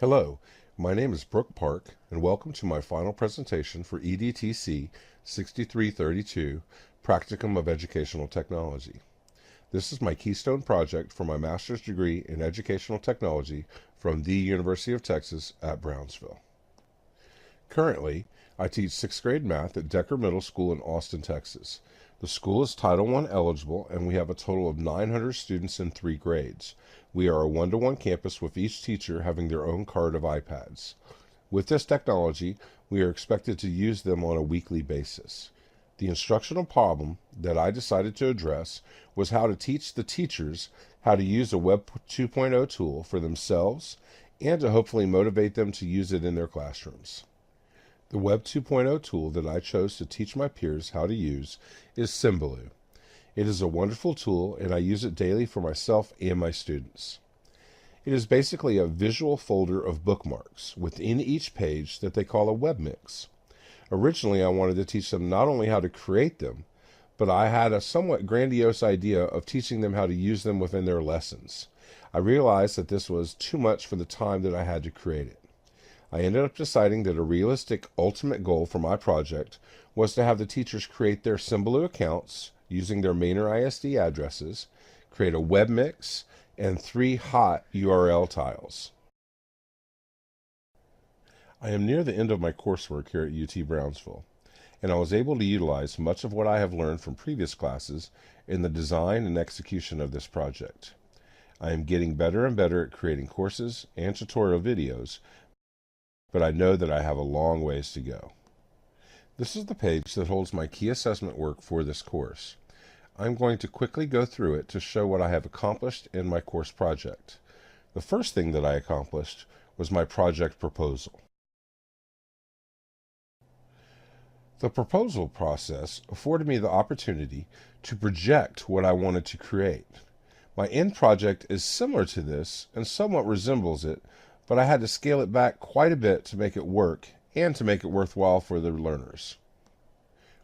Hello, my name is Brook Park, and welcome to my final presentation for EDTC 6332, Practicum of Educational Technology. This is my keystone project for my master's degree in Educational Technology from the University of Texas at Brownsville. Currently, I teach 6th grade math at Decker Middle School in Austin, Texas. The school is Title I eligible, and we have a total of 900 students in 3 grades. We are a one-to-one campus with each teacher having their own cart of iPads. With this technology, we are expected to use them on a weekly basis. The instructional problem that I decided to address was how to teach the teachers how to use a Web 2.0 tool for themselves and to hopefully motivate them to use it in their classrooms. The Web 2.0 tool that I chose to teach my peers how to use is Symbaloo. It is a wonderful tool, and I use it daily for myself and my students. It is basically a visual folder of bookmarks within each page that they call a web mix. Originally, I wanted to teach them not only how to create them, but I had a somewhat grandiose idea of teaching them how to use them within their lessons. I realized that this was too much for the time that I had to create it. I ended up deciding that a realistic ultimate goal for my project was to have the teachers create their Symbaloo accounts using their Manor ISD addresses, create a web mix, and 3 hot URL tiles. I am near the end of my coursework here at UT Brownsville, and I was able to utilize much of what I have learned from previous classes in the design and execution of this project. I am getting better and better at creating courses and tutorial videos, but I know that I have a long ways to go. This is the page that holds my key assessment work for this course. I'm going to quickly go through it to show what I have accomplished in my course project. The first thing that I accomplished was my project proposal. The proposal process afforded me the opportunity to project what I wanted to create. My end project is similar to this and somewhat resembles it, but I had to scale it back quite a bit to make it work and to make it worthwhile for the learners.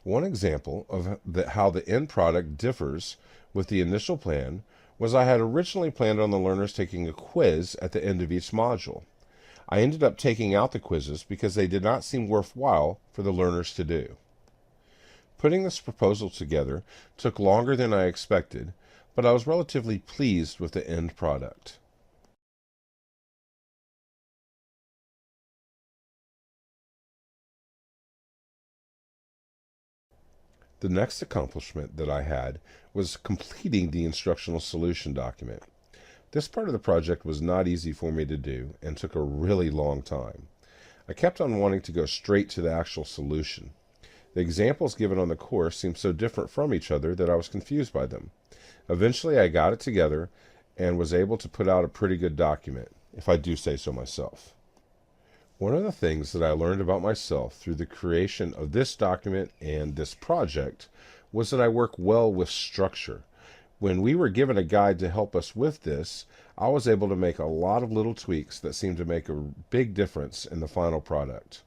One example of how the end product differs with the initial plan was I had originally planned on the learners taking a quiz at the end of each module. I ended up taking out the quizzes because they did not seem worthwhile for the learners to do. Putting this proposal together took longer than I expected, but I was relatively pleased with the end product. The next accomplishment that I had was completing the instructional solution document. This part of the project was not easy for me to do and took a really long time. I kept on wanting to go straight to the actual solution. The examples given on the course seemed so different from each other that I was confused by them. Eventually I got it together and was able to put out a pretty good document, if I do say so myself. One of the things that I learned about myself through the creation of this document and this project was that I work well with structure. When we were given a guide to help us with this, I was able to make a lot of little tweaks that seemed to make a big difference in the final product.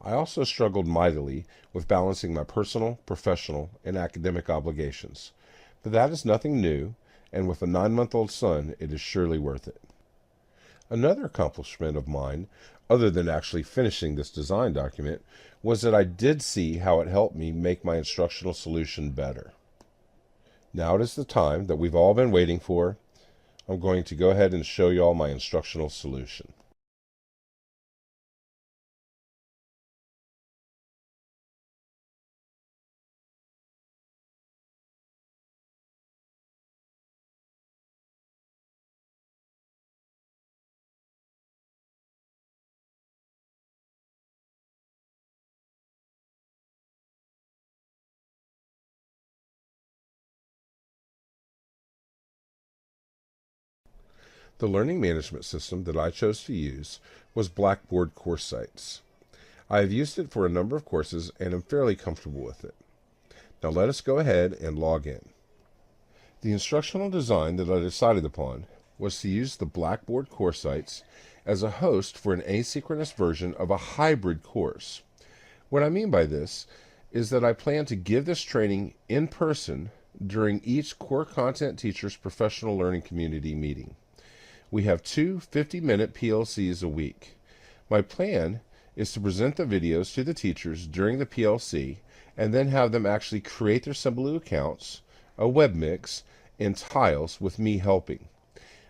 I also struggled mightily with balancing my personal, professional, and academic obligations. But that is nothing new, and with a 9-month-old son, it is surely worth it. Another accomplishment of mine, other than actually finishing this design document, was that I did see how it helped me make my instructional solution better. Now it is the time that we've all been waiting for. I'm going to go ahead and show you all my instructional solution. The learning management system that I chose to use was Blackboard Course Sites. I have used it for a number of courses and am fairly comfortable with it. Now let us go ahead and log in. The instructional design that I decided upon was to use the Blackboard Course Sites as a host for an asynchronous version of a hybrid course. What I mean by this is that I plan to give this training in person during each core content teacher's professional learning community meeting. We have two 50-minute PLCs a week. My plan is to present the videos to the teachers during the PLC and then have them actually create their Symbaloo accounts, a web mix, and tiles with me helping.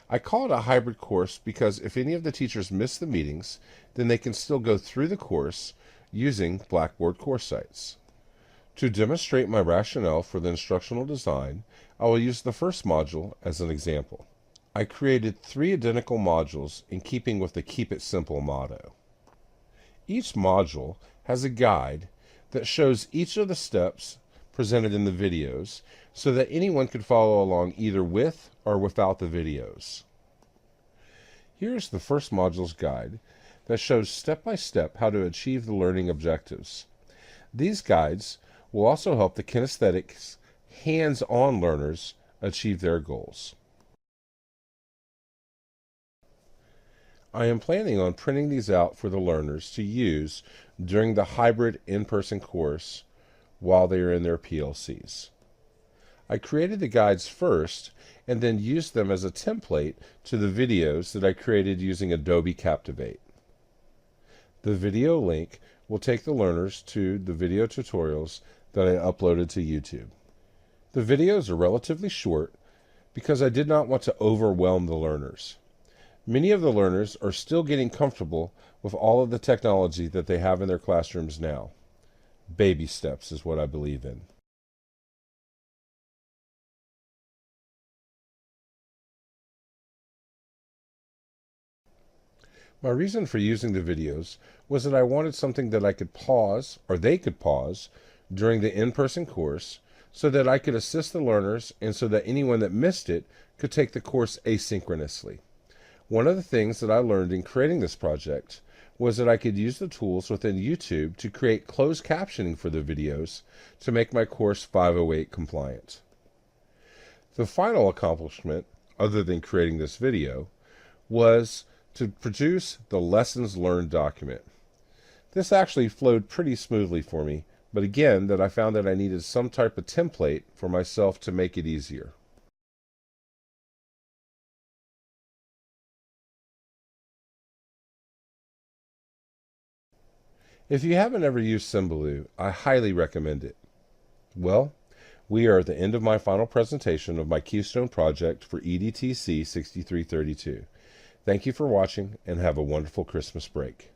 I call it a hybrid course because if any of the teachers miss the meetings, then they can still go through the course using Blackboard course sites. To demonstrate my rationale for the instructional design, I will use the first module as an example. I created 3 identical modules in keeping with the Keep It Simple motto. Each module has a guide that shows each of the steps presented in the videos so that anyone could follow along either with or without the videos. Here's the first module's guide that shows step by step how to achieve the learning objectives. These guides will also help the kinesthetics, hands-on learners achieve their goals. I am planning on printing these out for the learners to use during the hybrid in-person course while they are in their PLCs. I created the guides first and then used them as a template to the videos that I created using Adobe Captivate. The video link will take the learners to the video tutorials that I uploaded to YouTube. The videos are relatively short because I did not want to overwhelm the learners. Many of the learners are still getting comfortable with all of the technology that they have in their classrooms now. Baby steps is what I believe in. My reason for using the videos was that I wanted something that I could pause, or they could pause, during the in-person course so that I could assist the learners and so that anyone that missed it could take the course asynchronously. One of the things that I learned in creating this project was that I could use the tools within YouTube to create closed captioning for the videos to make my course 508 compliant. The final accomplishment, other than creating this video, was to produce the lessons learned document. This actually flowed pretty smoothly for me, but again, that I found that I needed some type of template for myself to make it easier. If you haven't ever used Symbaloo, I highly recommend it. Well, we are at the end of my final presentation of my Keystone project for EDTC 6332. Thank you for watching and have a wonderful Christmas break.